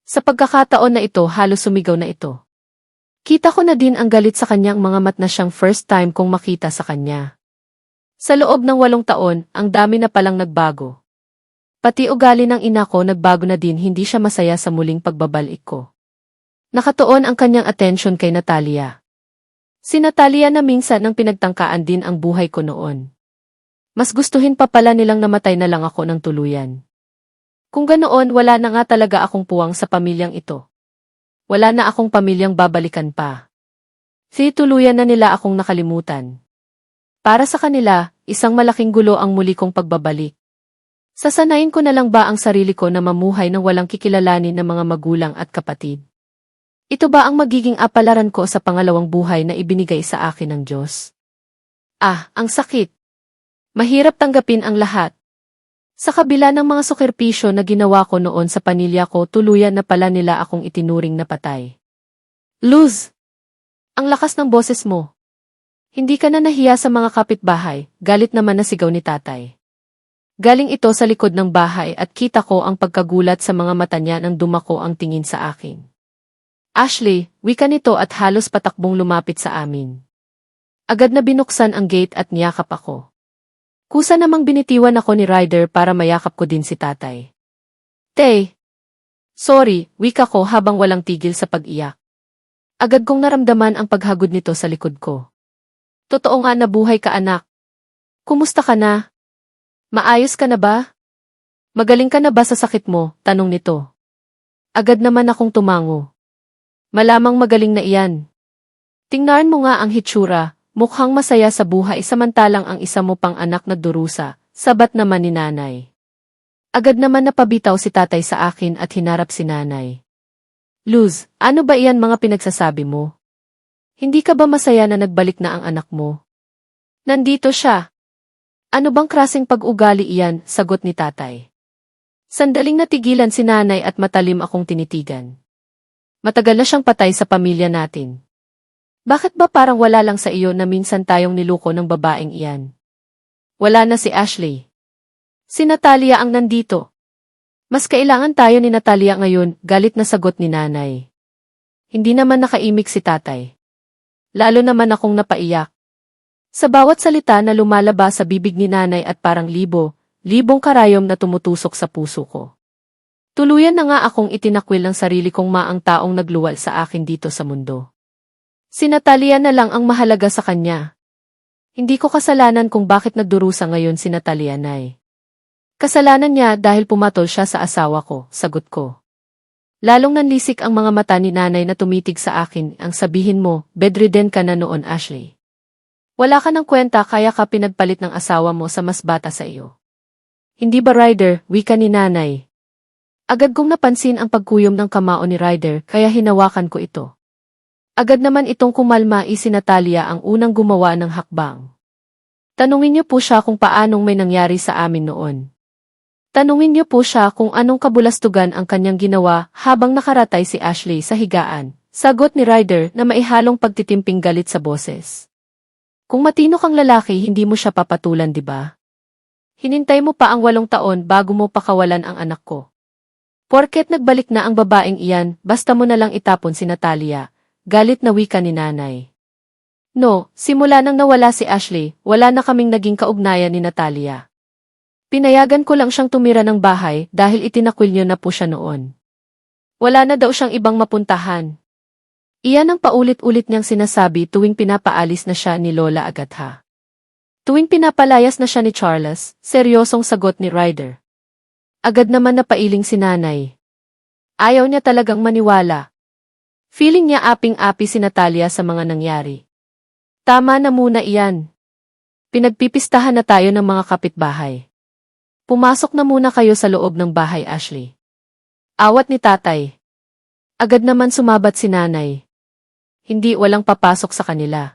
Sa pagkakataon na ito halos sumigaw na ito. Kita ko na din ang galit sa kanyang mga mat na siyang first time kong makita sa kanya. Sa loob ng 8 taon, ang dami na palang nagbago. Pati ugali ng ina ko nagbago na din hindi siya masaya sa muling pagbabalik ko. Nakatuon ang kanyang atensyon kay Natalia. Si Natalia na minsan ang pinagtangkaan din ang buhay ko noon. Mas gustuhin pa pala nilang namatay na lang ako ng tuluyan. Kung ganoon wala na nga talaga akong puwang sa pamilyang ito. Wala na akong pamilyang babalikan pa. Tuluyan na nila akong nakalimutan. Para sa kanila, isang malaking gulo ang muli kong pagbabalik. Sasanayin ko na lang ba ang sarili ko na mamuhay ng walang kikilalanin ng mga magulang at kapatid? Ito ba ang magiging apalaran ko sa pangalawang buhay na ibinigay sa akin ng Diyos? Ah, ang sakit. Mahirap tanggapin ang lahat. Sa kabila ng mga sakripisyo na ginawa ko noon sa pamilya ko, tuluyan na pala nila akong itinuring na patay. Luz! Ang lakas ng boses mo. Hindi ka na nahiya sa mga kapitbahay, galit naman na sigaw ni tatay. Galing ito sa likod ng bahay at kita ko ang pagkagulat sa mga mata niya nang dumako ang tingin sa akin. Ashley, wika nito at halos patakbong lumapit sa amin. Agad na binuksan ang gate at niyakap ako. Kusa namang binitiwan ako ni Ryder para mayakap ko din si tatay. Sorry, wika ko habang walang tigil sa pag-iyak. Agad kong naramdaman ang paghagod nito sa likod ko. Totoo nga na buhay ka anak. Kumusta ka na? Maayos ka na ba? Magaling ka na ba sa sakit mo? Tanong nito. Agad naman akong tumango. Malamang magaling na iyan. Tingnan mo nga ang hitsura. Mukhang masaya sa buhay samantalang ang isa mo pang anak na durusa, sabat naman ni nanay. Agad naman napabitaw si tatay sa akin at hinarap si nanay. Luz, ano ba iyan mga pinagsasabi mo? Hindi ka ba masaya na nagbalik na ang anak mo? Nandito siya. Ano bang klaseng pag-ugali iyan, sagot ni tatay. Sandaling natigilan si nanay at matalim akong tinitigan. Matagal na siyang patay sa pamilya natin. Bakit ba parang wala lang sa iyo na minsan tayong niluko ng babaeng iyan? Wala na si Ashley. Si Natalia ang nandito. Mas kailangan tayo ni Natalia ngayon, galit na sagot ni nanay. Hindi naman nakaimik si tatay. Lalo naman akong napaiyak. Sa bawat salita na lumalabas sa bibig ni nanay at parang libong karayom na tumutusok sa puso ko. Tuluyan na nga akong itinakwil ng sarili kong maang taong nagluwal sa akin dito sa mundo. Si Natalia na lang ang mahalaga sa kanya. Hindi ko kasalanan kung bakit nagdurusa ngayon si Natalia, Nay. Kasalanan niya dahil pumatol siya sa asawa ko, sagot ko. Lalong nanlisik ang mga mata ni nanay na tumitig sa akin, ang sabihin mo, bedridden ka na noon, Ashley. Wala ka ng kwenta kaya ka pinagpalit ng asawa mo sa mas bata sa iyo. Hindi ba Ryder, wika ni nanay? Agad kong napansin ang pagkuyom ng kamao ni Ryder kaya hinawakan ko ito. Agad naman itong kumalma si Natalia ang unang gumawa ng hakbang. Tanungin niyo po siya kung paanong may nangyari sa amin noon. Tanungin niyo po siya kung anong kabulastugan ang kanyang ginawa habang nakaratay si Ashley sa higaan. Sagot ni Ryder na maihalong pagtitimping galit sa boses. Kung matino kang lalaki hindi mo siya papatulan, di ba? Hinintay mo pa ang 8 taon bago mo pakawalan ang anak ko. Porket nagbalik na ang babaeng iyan, basta mo na lang itapon si Natalia. Galit na wika ni nanay. No, simula nang nawala si Ashley, wala na kaming naging kaugnayan ni Natalia. Pinayagan ko lang siyang tumira ng bahay dahil itinakwil niyo na po siya noon. Wala na daw siyang ibang mapuntahan. Iyan ang paulit-ulit niyang sinasabi tuwing pinapaalis na siya ni Lola Agatha. Tuwing pinapalayas na siya ni Charles, seryosong sagot ni Ryder. Agad naman napailing si nanay. Ayaw niya talagang maniwala. Feeling niya aping-api si Natalia sa mga nangyari. Tama na muna iyan. Pinagpipistahan na tayo ng mga kapitbahay. Pumasok na muna kayo sa loob ng bahay, Ashley. Awat ni tatay. Agad naman sumabat si nanay. Hindi walang papasok sa kanila.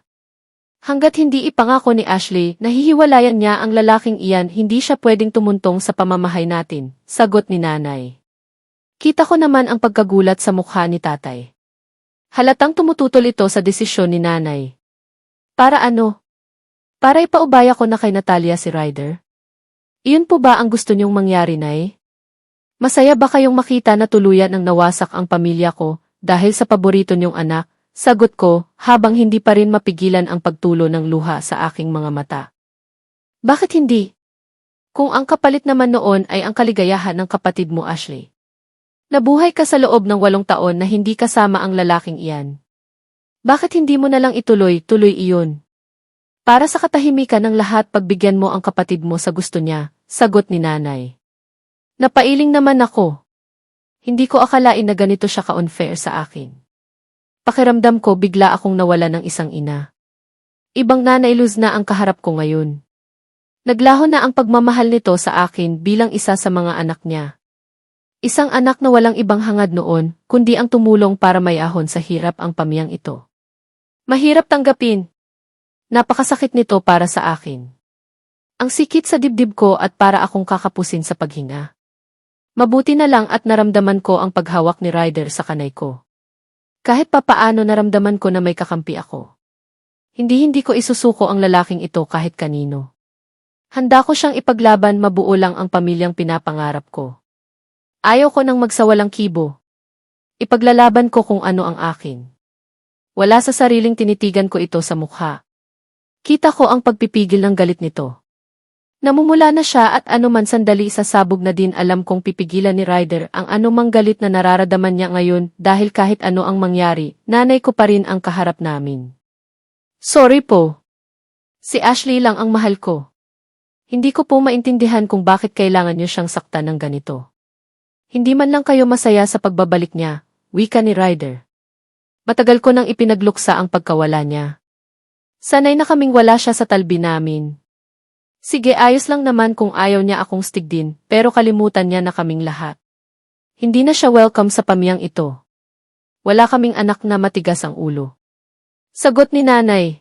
Hanggat hindi ipangako ni Ashley na hihiwalayan niya ang lalaking iyan, hindi siya pwedeng tumuntong sa pamamahay natin, sagot ni nanay. Kita ko naman ang pagkagulat sa mukha ni tatay. Halatang tumututol ito sa desisyon ni nanay. Para ano? Para ipaubaya ko na kay Natalia si Ryder? Iyon po ba ang gusto niyong mangyari, Nay? Masaya ba kayong makita na tuluyan ang nawasak ang pamilya ko dahil sa paborito niyong anak? Sagot ko, habang hindi pa rin mapigilan ang pagtulo ng luha sa aking mga mata. Bakit hindi? Kung ang kapalit naman noon ay ang kaligayahan ng kapatid mo, Ashley. Nabuhay ka sa loob ng 8 taon na hindi kasama ang lalaking iyan. Bakit hindi mo na lang ituloy iyon? Para sa katahimikan ng lahat, pagbigyan mo ang kapatid mo sa gusto niya, sagot ni nanay. Napailing naman ako. Hindi ko akalain na ganito siya ka-unfair sa akin. Pakiramdam ko bigla akong nawala ng isang ina. Ibang nanay Luz na ang kaharap ko ngayon. Naglaho na ang pagmamahal nito sa akin bilang isa sa mga anak niya. Isang anak na walang ibang hangad noon, kundi ang tumulong para mayahon sa hirap ang pamiyang ito. Mahirap tanggapin. Napakasakit nito para sa akin. Ang sikit sa dibdib ko at para akong kakapusin sa paghinga. Mabuti na lang at naramdaman ko ang paghawak ni Ryder sa kanay ko. Kahit papaano naramdaman ko na may kakampi ako. Hindi ko isusuko ang lalaking ito kahit kanino. Handa ko siyang ipaglaban, mabuo lang ang pamilyang pinapangarap ko. Ayaw ko nang magsawalang kibo. Ipaglalaban ko kung ano ang akin. Wala sa sariling tinitigan ko ito sa mukha. Kita ko ang pagpipigil ng galit nito. Namumula na siya at anuman sandali sasabog na din, alam kong pipigilan ni Ryder ang anumang galit na nararamdaman niya ngayon dahil kahit ano ang mangyari, nanay ko pa rin ang kaharap namin. Sorry po. Si Ashley lang ang mahal ko. Hindi ko po maintindihan kung bakit kailangan niyo siyang saktan ng ganito. Hindi man lang kayo masaya sa pagbabalik niya, wika ni Ryder. Matagal ko nang ipinagluksa ang pagkawala niya. Sanay na kaming wala siya sa talbi namin. Sige, ayos lang naman kung ayaw niya akong stigdin, pero kalimutan niya na kaming lahat. Hindi na siya welcome sa pamiyang ito. Wala kaming anak na matigas ang ulo. Sagot ni nanay.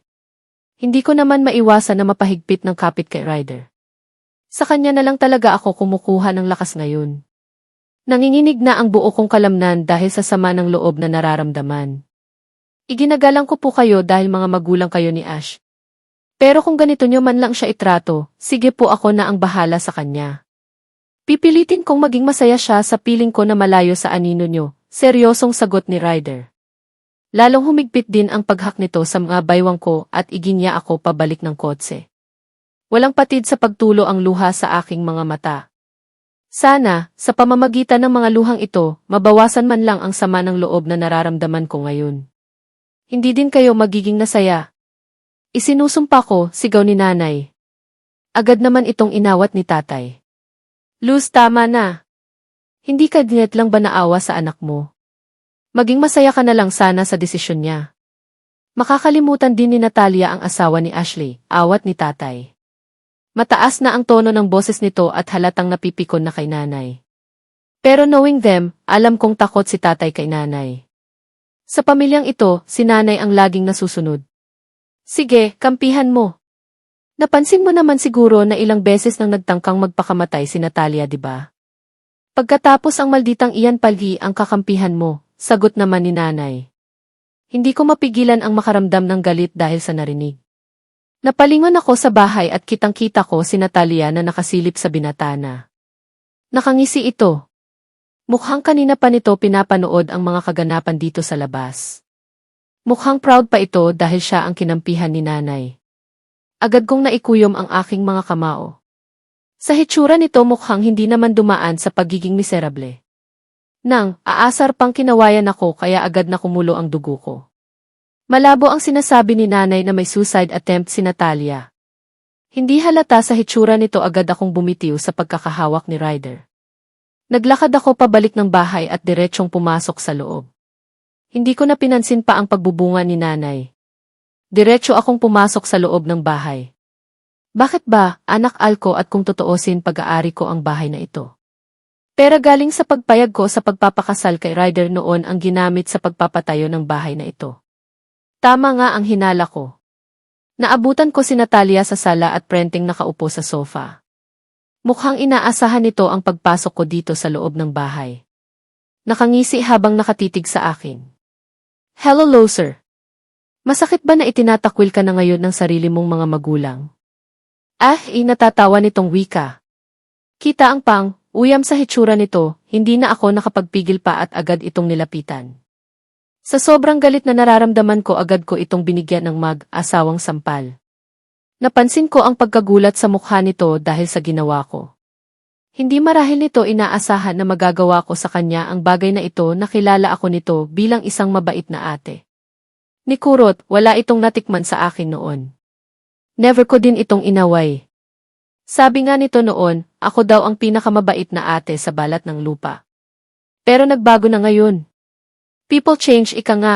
Hindi ko naman maiwasan na mapahigpit ng kapit kay Ryder. Sa kanya na lang talaga ako kumukuha ng lakas ngayon. Nanginginig na ang buo kong kalamnan dahil sa sama ng loob na nararamdaman. Iginagalang ko po kayo dahil mga magulang kayo ni Ash. Pero kung ganito nyo man lang siya itrato, sige po, ako na ang bahala sa kanya. Pipilitin kong maging masaya siya sa piling ko na malayo sa anino nyo, seryosong sagot ni Ryder. Lalong humigpit din ang paghak nito sa mga baywang ko at iginya ako pabalik ng kotse. Walang patid sa pagtulo ang luha sa aking mga mata. Sana, sa pamamagitan ng mga luhang ito, mabawasan man lang ang sama ng loob na nararamdaman ko ngayon. Hindi din kayo magiging nasaya. Isinusumpa ko, sigaw ni nanay. Agad naman itong inawat ni tatay. Luz, tama na. Hindi ka dinet lang ba naawa sa anak mo? Maging masaya ka na lang sana sa desisyon niya. Makakalimutan din ni Natalia ang asawa ni Ashley, awat ni tatay. Mataas na ang tono ng boses nito at halatang napipikon na kay nanay. Pero knowing them, alam kong takot si tatay kay nanay. Sa pamilyang ito, si nanay ang laging nasusunod. Sige, kampihan mo. Napansin mo naman siguro na ilang beses nang nagtangkang magpakamatay si Natalia, di ba? Pagkatapos ang malditang iyan palgi ang kakampihan mo, sagot naman ni nanay. Hindi ko mapigilan ang makaramdam ng galit dahil sa narinig. Napalingon ako sa bahay at kitang-kita ko si Natalia na nakasilip sa binatana. Nakangisi ito. Mukhang kanina pa nito pinapanood ang mga kaganapan dito sa labas. Mukhang proud pa ito dahil siya ang kinampihan ni nanay. Agad kong naikuyom ang aking mga kamao. Sa hitsura nito mukhang hindi naman dumaan sa pagiging miserable. Nang aasar pang kinawayan ako kaya agad na kumulo ang dugo ko. Malabo ang sinasabi ni nanay na may suicide attempt si Natalia. Hindi halata sa hitsura nito agad akong bumitiw sa pagkakahawak ni Ryder. Naglakad ako pabalik ng bahay at diretsyong pumasok sa loob. Hindi ko na pinansin pa ang pagbubunga ni nanay. Diretso akong pumasok sa loob ng bahay. Bakit ba, anak Alko, at kung totoosin pag-aari ko ang bahay na ito? Pera galing sa pagpayag ko sa pagpapakasal kay Ryder noon ang ginamit sa pagpapatayo ng bahay na ito. Tama nga ang hinala ko. Naabutan ko si Natalia sa sala at prenteng nakaupo sa sofa. Mukhang inaasahan nito ang pagpasok ko dito sa loob ng bahay. Nakangisi habang nakatitig sa akin. Hello, sir. Masakit ba na itinatakwil ka na ngayon ng sarili mong mga magulang? Natatawa nitong wika. Kita ang uyam sa hitsura nito, hindi na ako nakapagpigil pa at agad itong nilapitan. Sa sobrang galit na nararamdaman ko agad ko itong binigyan ng mag-asawang sampal. Napansin ko ang pagkagulat sa mukha nito dahil sa ginawa ko. Hindi marahil nito inaasahan na magagawa ko sa kanya ang bagay na ito na kilala ako nito bilang isang mabait na ate. Ni Kurot, wala itong natikman sa akin noon. Never ko din itong inaway. Sabi nga nito noon, ako daw ang pinakamabait na ate sa balat ng lupa. Pero nagbago na ngayon. People change, ika nga.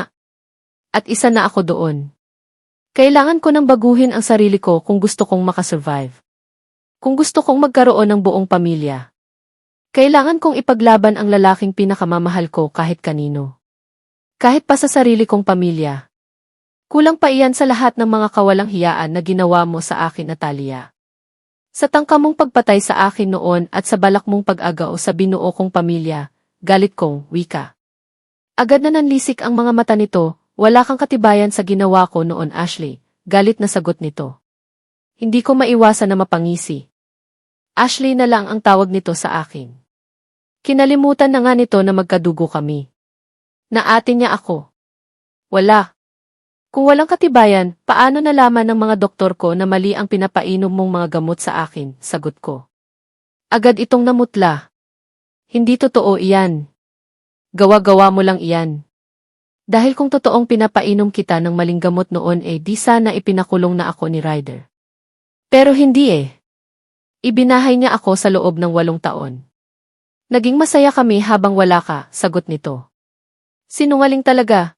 At isa na ako doon. Kailangan ko nang baguhin ang sarili ko kung gusto kong makasurvive. Kung gusto kong magkaroon ng buong pamilya. Kailangan kong ipaglaban ang lalaking pinakamamahal ko kahit kanino. Kahit pa sa sarili kong pamilya. Kulang pa iyan sa lahat ng mga kawalang hiyaan na ginawa mo sa akin, Natalia. Sa tangka mong pagpatay sa akin noon at sa balak mong pag-agaw sa binuo kong pamilya, galit kong wika. Agad na nanlisik ang mga mata nito. Wala kang katibayan sa ginawa ko noon, Ashley. Galit na sagot nito. Hindi ko maiwasan na mapangisi. Ashley na lang ang tawag nito sa akin. Kinalimutan na nga nito na magkadugo kami. Naate niya ako. Wala. Kung walang katibayan, paano nalaman ng mga doktor ko na mali ang pinapainom mong mga gamot sa akin? Sagot ko. Agad itong namutla. Hindi totoo iyan. Gawa-gawa mo lang iyan. Dahil kung totoong pinapainom kita ng maling gamot noon di sana ipinakulong na ako ni Ryder. Pero hindi Ibinahay niya ako sa loob ng 8 taon. Naging masaya kami habang wala ka, sagot nito. Sinungaling talaga.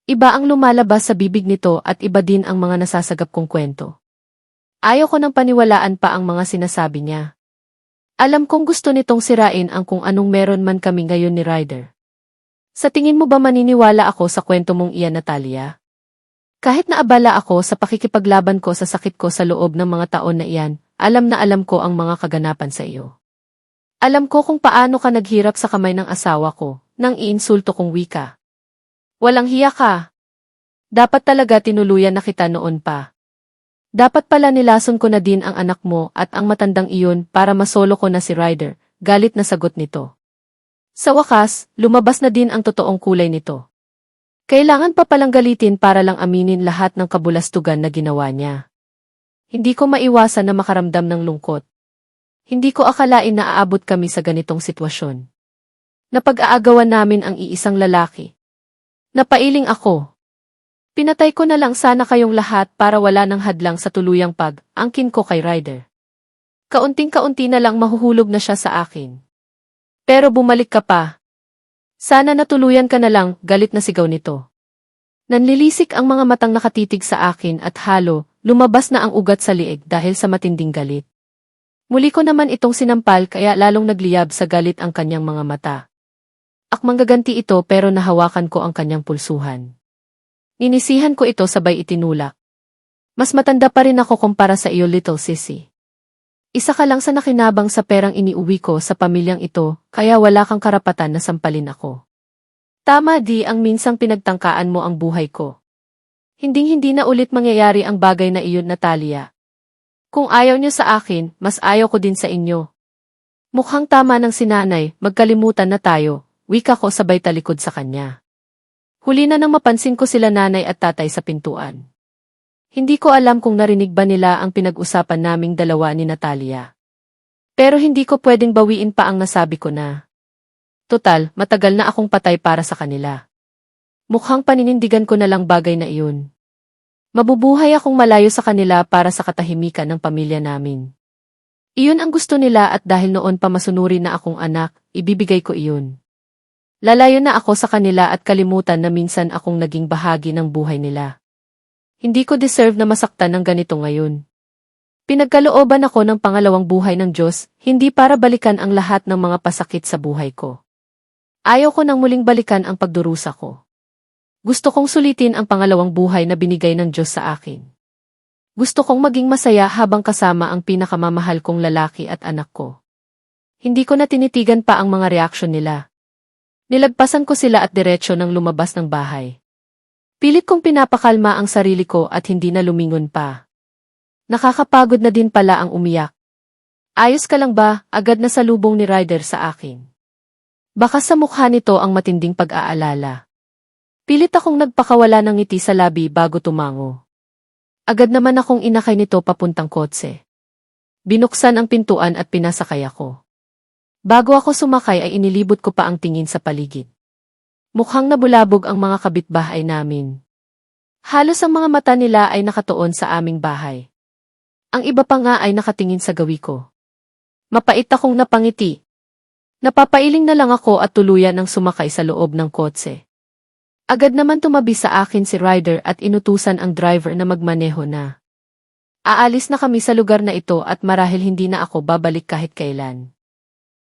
Iba ang lumalabas sa bibig nito at iba din ang mga nasasagap kong kwento. Ayaw ko nang paniwalaan pa ang mga sinasabi niya. Alam kong gusto nitong sirain ang kung anong meron man kami ngayon ni Ryder. Sa tingin mo ba maniniwala ako sa kwento mong iyan, Natalia? Kahit naabala ako sa pakikipaglaban ko sa sakit ko sa loob ng mga taon na iyan, alam na alam ko ang mga kaganapan sa iyo. Alam ko kung paano ka naghirap sa kamay ng asawa ko, nang iinsulto kong wika. Walang hiya ka. Dapat talaga tinuluyan na kita noon pa. Dapat pala nilason ko na din ang anak mo at ang matandang iyon para masolo ko na si Ryder, galit na sagot nito. Sa wakas, lumabas na din ang totoong kulay nito. Kailangan pa palang galitin para lang aminin lahat ng kabulastugan na ginawa niya. Hindi ko maiwasan na makaramdam ng lungkot. Hindi ko akalain na aabot kami sa ganitong sitwasyon. Napag-aagawan namin ang iisang lalaki. Napailing ako. Pinatay ko na lang sana kayong lahat para wala ng hadlang sa tuluyang pag-angkin ko kay Ryder. Kaunting-kaunti na lang mahuhulog na siya sa akin. Pero bumalik ka pa. Sana natuluyan ka na lang, galit na sigaw nito. Nanlilisik ang mga matang nakatitig sa akin at lumabas na ang ugat sa liig dahil sa matinding galit. Muli ko naman itong sinampal kaya lalong nagliyab sa galit ang kanyang mga mata. Manggaganti ito pero nahawakan ko ang kanyang pulsuhan. Ninisihan ko ito sabay itinulak. Mas matanda pa rin ako kumpara sa iyo, little sissy. Isa ka lang sa nakinabang sa perang iniuwi ko sa pamilyang ito, kaya wala kang karapatan na sampalin ako. Tama di ang minsang pinagtangkaan mo ang buhay ko. Hinding-hindi na ulit mangyayari ang bagay na iyon, Natalia. Kung ayaw niyo sa akin, mas ayaw ko din sa inyo. Mukhang tama ng sinanay, magkalimutan na tayo, wika ko sabay talikod sa kanya. Huli na nang mapansin ko sila nanay at tatay sa pintuan. Hindi ko alam kung narinig ba nila ang pinag-usapan naming dalawa ni Natalia. Pero hindi ko pwedeng bawiin pa ang nasabi ko na. Total, matagal na akong patay para sa kanila. Mukhang paninindigan ko na lang bagay na iyon. Mabubuhay akong malayo sa kanila para sa katahimikan ng pamilya namin. Iyon ang gusto nila at dahil noon pa masunuri na akong anak, ibibigay ko iyon. Lalayo na ako sa kanila at kalimutan na minsan akong naging bahagi ng buhay nila. Hindi ko deserve na masaktan ng ganito ngayon. Pinagkalooban ako ng pangalawang buhay ng Diyos, hindi para balikan ang lahat ng mga pasakit sa buhay ko. Ayaw ko nang muling balikan ang pagdurusa ko. Gusto kong sulitin ang pangalawang buhay na binigay ng Diyos sa akin. Gusto kong maging masaya habang kasama ang pinakamamahal kong lalaki at anak ko. Hindi ko na tinitigan pa ang mga reaksyon nila. Nilagpasan ko sila at diretsyo nang lumabas ng bahay. Pilit kong pinapakalma ang sarili ko at hindi na lumingon pa. Nakakapagod na din pala ang umiyak. Ayos ka lang ba? Agad na salubong ni Ryder sa akin. Baka sa mukha nito ang matinding pag-aalala. Pilit akong nagpakawala ng ngiti sa labi bago tumango. Agad naman akong inakay nito papuntang kotse. Binuksan ang pintuan at pinasakay ako. Bago ako sumakay ay inilibot ko pa ang tingin sa paligid. Mukhang nabulabog ang mga kabitbahay namin. Halos ang mga mata nila ay nakatuon sa aming bahay. Ang iba pa nga ay nakatingin sa gawi ko. Mapait akong napangiti. Napapailing na lang ako at tuluyan ng sumakay sa loob ng kotse. Agad naman tumabi sa akin si Ryder at inutusan ang driver na magmaneho na. Aalis na kami sa lugar na ito at marahil hindi na ako babalik kahit kailan.